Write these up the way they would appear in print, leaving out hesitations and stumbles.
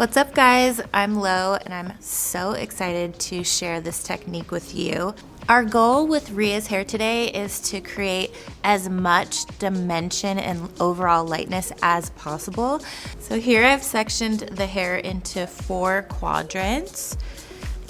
What's up guys, I'm Lo and I'm so excited to share this technique with you. Our goal with Ria's hair today is to create as much dimension and overall lightness as possible. So here I've sectioned the hair into 4 quadrants.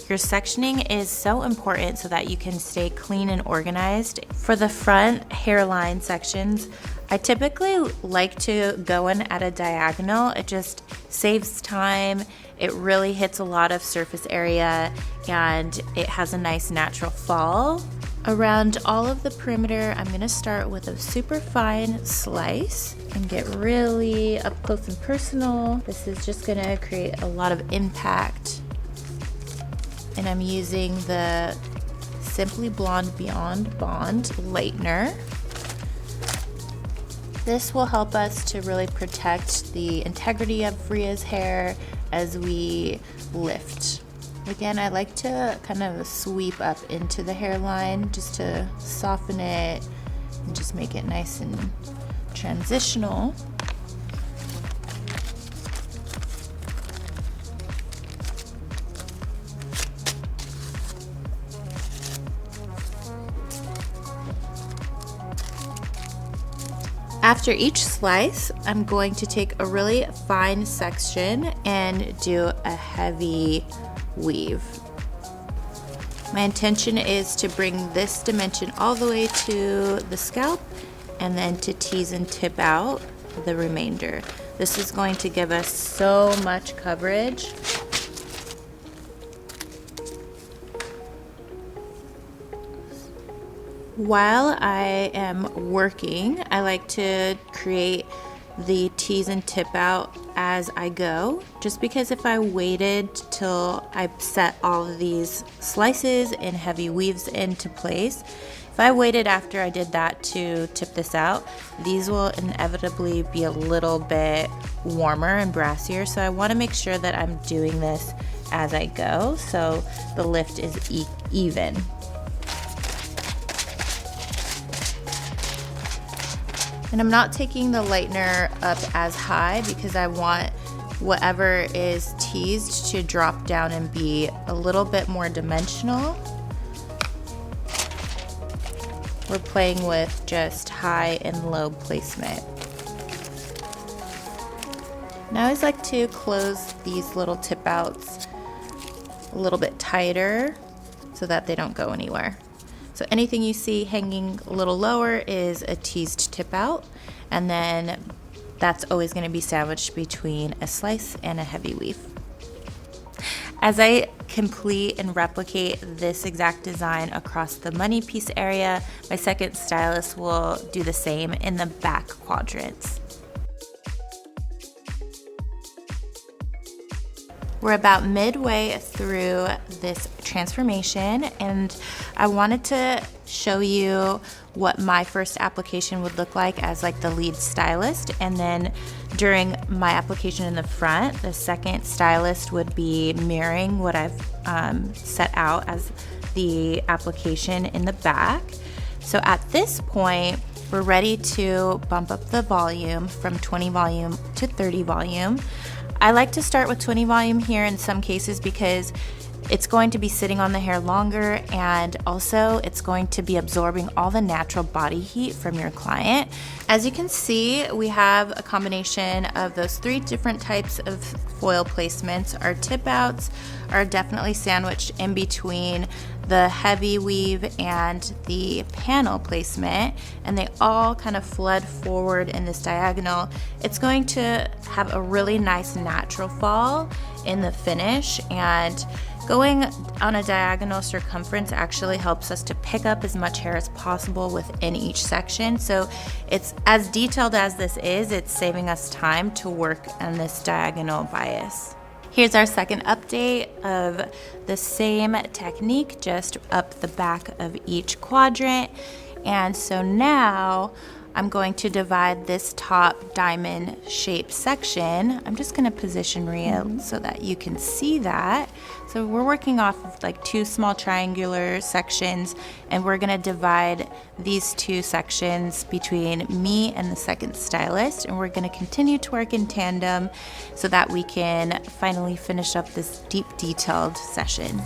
Your sectioning is so important so that you can stay clean and organized. For the front hairline sections, I typically like to go in at a diagonal. It just saves time. It really hits a lot of surface area and it has a nice natural fall. Around all of the perimeter, I'm gonna start with a super fine slice and get really up close and personal. This is just gonna create a lot of impact. And I'm using the Simply Blonde Beyond Bond lightener. This will help us to really protect the integrity of Ria's hair as we lift. Again, I like to kind of sweep up into the hairline just to soften it and just make it nice and transitional. After each slice, I'm going to take a really fine section and do a heavy weave. My intention is to bring this dimension all the way to the scalp and then to tease and tip out the remainder. This is going to give us so much coverage. While I am working, I like to create the tease and tip out as I go, just because if I waited till I set all of these slices and heavy weaves into place, if I waited after I did that to tip this out, these will inevitably be a little bit warmer and brassier. So I want to make sure that I'm doing this as I go so the lift is even. And I'm not taking the lightener up as high because I want whatever is teased to drop down and be a little bit more dimensional. We're playing with just high and low placement. And I always like to close these little tip outs a little bit tighter so that they don't go anywhere. So anything you see hanging a little lower is a teased tip out, and then that's always going to be sandwiched between a slice and a heavy weave. As I complete and replicate this exact design across the money piece area, my second stylist will do the same in the back quadrants. We're about midway through this transformation and I wanted to show you what my first application would look like as like the lead stylist, and then during my application in the front, the second stylist would be mirroring what I've set out as the application in the back. So at this point, we're ready to bump up the volume from 20 volume to 30 volume. I like to start with 20 volume here in some cases because it's going to be sitting on the hair longer, and also it's going to be absorbing all the natural body heat from your client. As you can see, we have a combination of those 3 different types of foil placements. Our tip outs are definitely sandwiched in between the heavy weave and the panel placement, and they all kind of flood forward in this diagonal. It's going to have a really nice natural fall in the finish, and going on a diagonal circumference actually helps us to pick up as much hair as possible within each section. So it's as detailed as this is, it's saving us time to work on this diagonal bias. Here's our second update of the same technique, just up the back of each quadrant. And so now I'm going to divide this top diamond shaped section. I'm just going to position Ria so that you can see that. So we're working off of like 2 small triangular sections, and we're going to divide these 2 sections between me and the second stylist, and we're going to continue to work in tandem so that we can finally finish up this deep detailed session.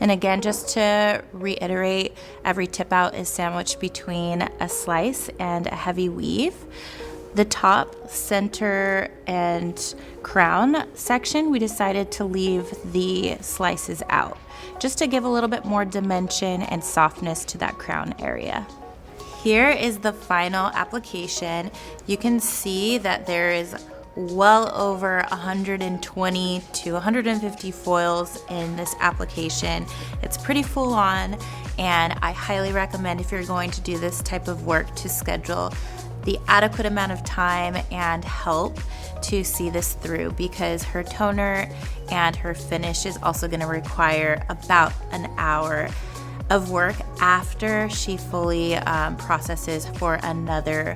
And again, just to reiterate, every tip out is sandwiched between a slice and a heavy weave. The top, center, and crown section, we decided to leave the slices out, just to give a little bit more dimension and softness to that crown area. Here is the final application. You can see that there is well over 120 to 150 foils in this application. It's pretty full on, and I highly recommend, if you're going to do this type of work, to schedule the adequate amount of time and help to see this through, because her toner and her finish is also going to require about an hour of work after she fully processes for another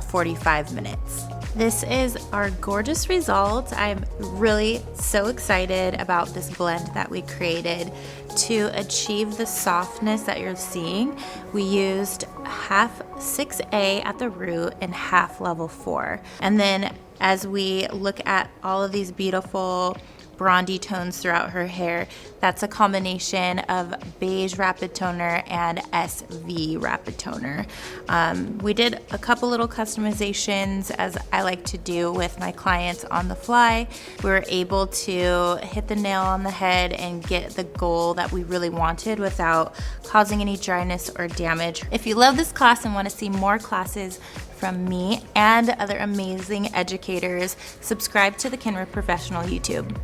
45 minutes. This is our gorgeous result. I'm really so excited about this blend that we created to achieve the softness that you're seeing. We used half 6A at the root and half level 4. And then as we look at all of these beautiful bronzy tones throughout her hair, that's a combination of Beige Rapid Toner and SV Rapid Toner. We did a couple little customizations, as I like to do with my clients on the fly. We were able to hit the nail on the head and get the goal that we really wanted without causing any dryness or damage. If you love this class and want to see more classes from me and other amazing educators, subscribe to the Kenra Professional YouTube.